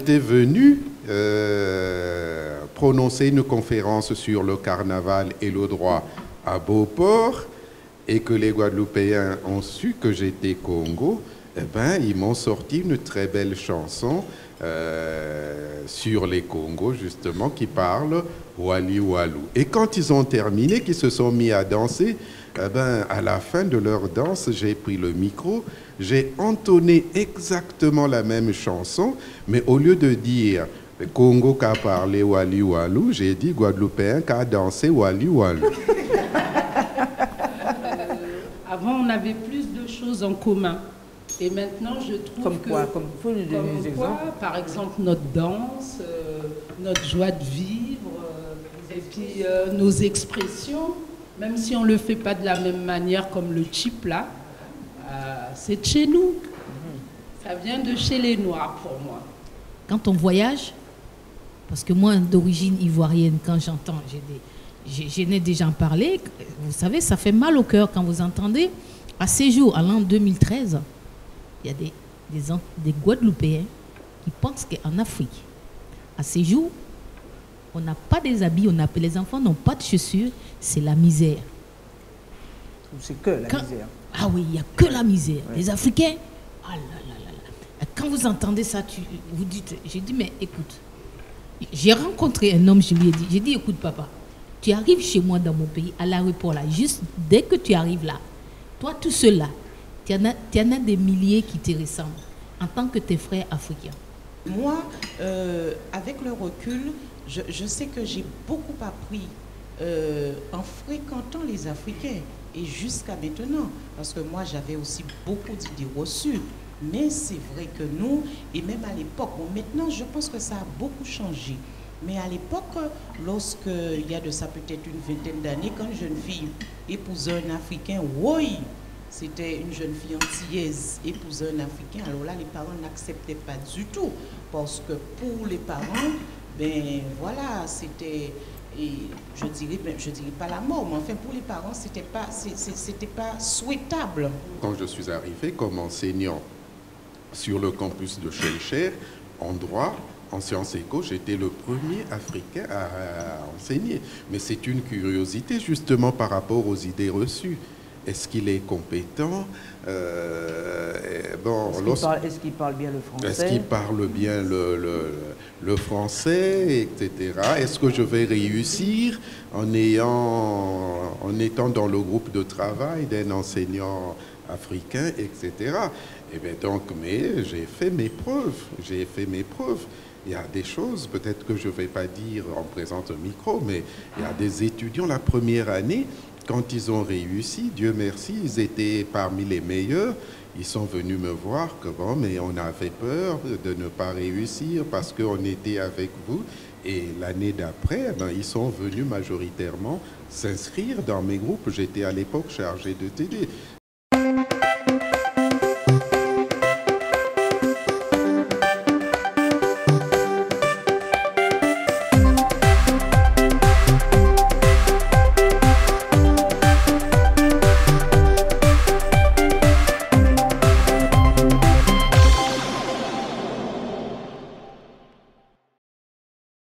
j'étais venu prononcer une conférence sur le carnaval et le droit à Beauport, et que les Guadeloupéens ont su que j'étais Congo, eh ben, ils m'ont sorti une très belle chanson sur les Congos, justement, qui parle Wali Walou. Et quand ils ont terminé, qu'ils se sont mis à danser, eh ben, à la fin de leur danse, j'ai pris le micro, j'ai entonné exactement la même chanson, mais au lieu de dire Congo qui a parlé Wali Walou, j'ai dit Guadeloupéen qui a dansé Wali Walou. Avant, on avait plus de choses en commun. Et maintenant, je trouve comme quoi, comme faut nous donner des exemples. Par exemple, notre danse, notre joie de vivre, et puis nos expressions, même si on ne le fait pas de la même manière comme le chip là, c'est de chez nous. Ça vient de chez les Noirs pour moi. Quand on voyage, parce que moi, d'origine ivoirienne, quand j'entends, je n'ai déjà parlé, vous savez, ça fait mal au cœur quand vous entendez, à Séjour, en l'an 2013, il y a des Guadeloupéens qui pensent qu'en Afrique, à Séjour, on n'a pas des habits, les enfants n'ont pas de chaussures, c'est la misère. C'est que la misère. Ah oui, il n'y a que la misère. Ouais. Les Africains, ah là là là là. Quand vous entendez ça, vous dites, j'ai dit, mais écoute, j'ai rencontré un homme, je lui ai dit, j'ai dit, écoute papa, tu arrives chez moi dans mon pays, à l'aéroport là, juste dès que tu arrives là, toi tout seul là, tu en as des milliers qui te ressemblent, en tant que tes frères africains. Moi, avec le recul, je sais que j'ai beaucoup appris en fréquentant les Africains et jusqu'à maintenant, parce que moi j'avais aussi beaucoup d'idées reçues, mais c'est vrai que nous, et même à l'époque, bon, maintenant je pense que ça a beaucoup changé, mais à l'époque, lorsque il y a de ça peut-être une vingtaine d'années, quand une jeune fille épousait un Africain, oui, c'était une jeune fille antillaise épousait un Africain, alors là les parents n'acceptaient pas du tout, parce que pour les parents, ben voilà, c'était, et je dirais pas la mort, mais enfin pour les parents c'était pas souhaitable. Quand je suis arrivé comme enseignant sur le campus de Shelcher, en droit, en sciences éco, j'étais le premier Africain à enseigner. Mais c'est une curiosité justement par rapport aux idées reçues. Est-ce qu'il est compétent? Est-ce qu'il parle bien le français? Est-ce qu'il parle bien le français, etc. Est-ce que je vais réussir en étant dans le groupe de travail d'un enseignant africain, etc. Et bien donc, mais j'ai fait mes preuves. Il y a des choses, peut-être que je ne vais pas dire en présent au micro, mais il y a des étudiants la première année, quand ils ont réussi, Dieu merci, ils étaient parmi les meilleurs. Ils sont venus me voir que bon, mais on avait peur de ne pas réussir parce qu'on était avec vous. Et l'année d'après, ben, ils sont venus majoritairement s'inscrire dans mes groupes. J'étais à l'époque chargé de TD.